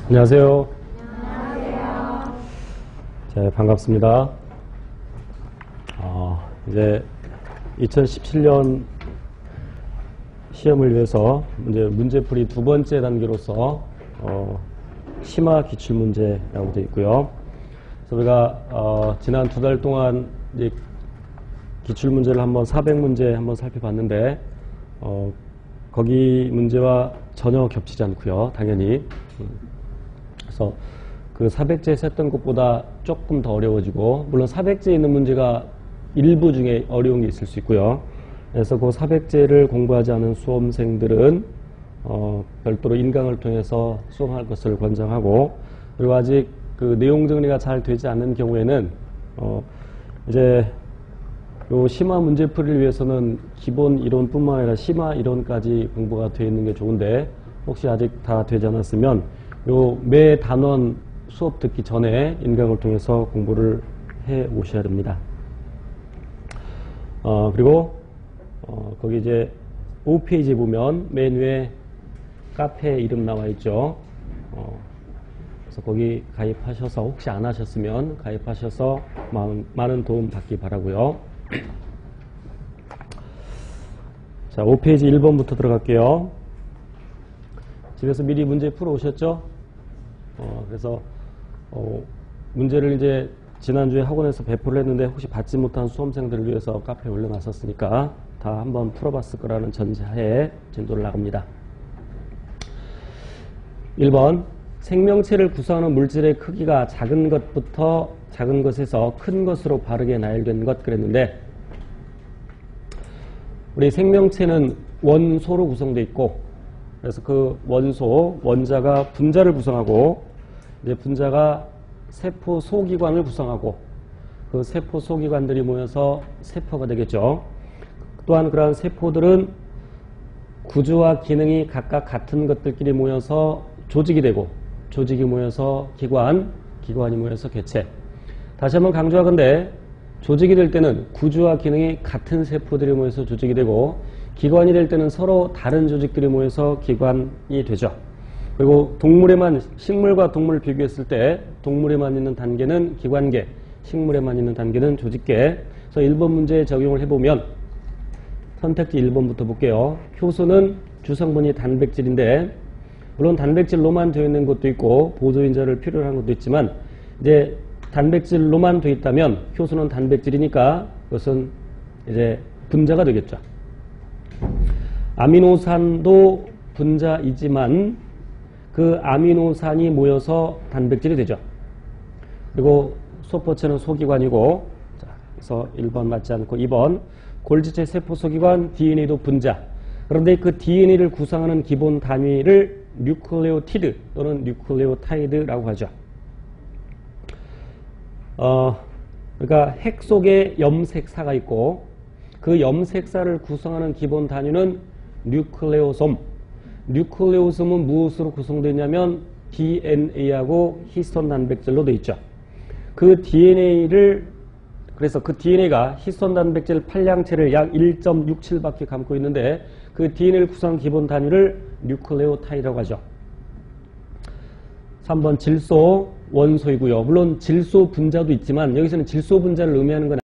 안녕하세요. 안녕하세요. 네, 반갑습니다. 이제 2017년 시험을 위해서 문제풀이 두 번째 단계로서 심화 기출문제라고 되어 있고요. 그래서 우리가 지난 두 달 동안 이제 기출문제를 한번 400문제 한번 살펴봤는데 거기 문제와 전혀 겹치지 않고요. 당연히. 그래서 그 400제에서 했던 것보다 조금 더 어려워지고, 물론 400제에 있는 문제가 일부 중에 어려운 게 있을 수 있고요. 그래서 그 400제를 공부하지 않은 수험생들은 별도로 인강을 통해서 수험할 것을 권장하고, 그리고 아직 그 내용 정리가 잘 되지 않는 경우에는 이제 요 심화 문제풀이를 위해서는 기본 이론뿐만 아니라 심화 이론까지 공부가 되어 있는 게 좋은데, 혹시 아직 다 되지 않았으면 요 매 단원 수업 듣기 전에 인강을 통해서 공부를 해 오셔야 됩니다. 그리고 거기 이제 5페이지에 보면 맨 위에 카페 이름 나와 있죠. 그래서 거기 가입하셔서, 혹시 안 하셨으면 가입하셔서 많은 도움 받기 바라고요. 자, 5페이지 1번부터 들어갈게요. 집에서 미리 문제 풀어 오셨죠? 그래서 문제를 이제 지난주에 학원에서 배포를 했는데 혹시 받지 못한 수험생들을 위해서 카페에 올려놨었으니까 다 한번 풀어봤을 거라는 전제하에 진도를 나갑니다. 1번, 생명체를 구성하는 물질의 크기가 작은 것부터 작은 것에서 큰 것으로 바르게 나열된 것 그랬는데, 우리 생명체는 원소로 구성되어 있고, 그래서 그 원소, 원자가 분자를 구성하고, 이제 분자가 세포 소기관을 구성하고, 그 세포 소기관들이 모여서 세포가 되겠죠. 또한 그러한 세포들은 구조와 기능이 각각 같은 것들끼리 모여서 조직이 되고, 조직이 모여서 기관, 기관이 모여서 개체. 다시 한번 강조하건대 조직이 될 때는 구조와 기능이 같은 세포들이 모여서 조직이 되고, 기관이 될 때는 서로 다른 조직들이 모여서 기관이 되죠. 그리고 동물에만, 식물과 동물을 비교했을 때 동물에만 있는 단계는 기관계, 식물에만 있는 단계는 조직계. 그래서 1번 문제에 적용을 해보면 선택지 1번부터 볼게요. 효소는 주성분이 단백질인데, 물론 단백질로만 되어 있는 것도 있고 보조인자를 필요로 하는 것도 있지만, 이제 단백질로만 되어 있다면 효소는 단백질이니까 그것은 이제 분자가 되겠죠. 아미노산도 분자이지만 그 아미노산이 모여서 단백질이 되죠. 그리고 소포체는 소기관이고, 자, 그래서 1번 맞지 않고 2번, 골지체 세포 소기관 DNA도 분자. 그런데 그 DNA를 구성하는 기본 단위를 뉴클레오티드 또는 뉴클레오타이드라고 하죠. 그러니까 핵 속에 염색사가 있고, 그 염색사를 구성하는 기본 단위는 뉴클레오솜. 뉴클레오솜은 무엇으로 구성되어 있냐면 DNA하고 히스톤 단백질로 되어 있죠. 그 DNA를, 그래서 그 DNA가 히스톤 단백질 판량체를 약 1.67밖에 감고 있는데, 그 DNA를 구성한 기본 단위를 뉴클레오타이드라고 하죠. 3번 질소 원소이고요. 물론 질소 분자도 있지만 여기서는 질소 분자를 의미하는 건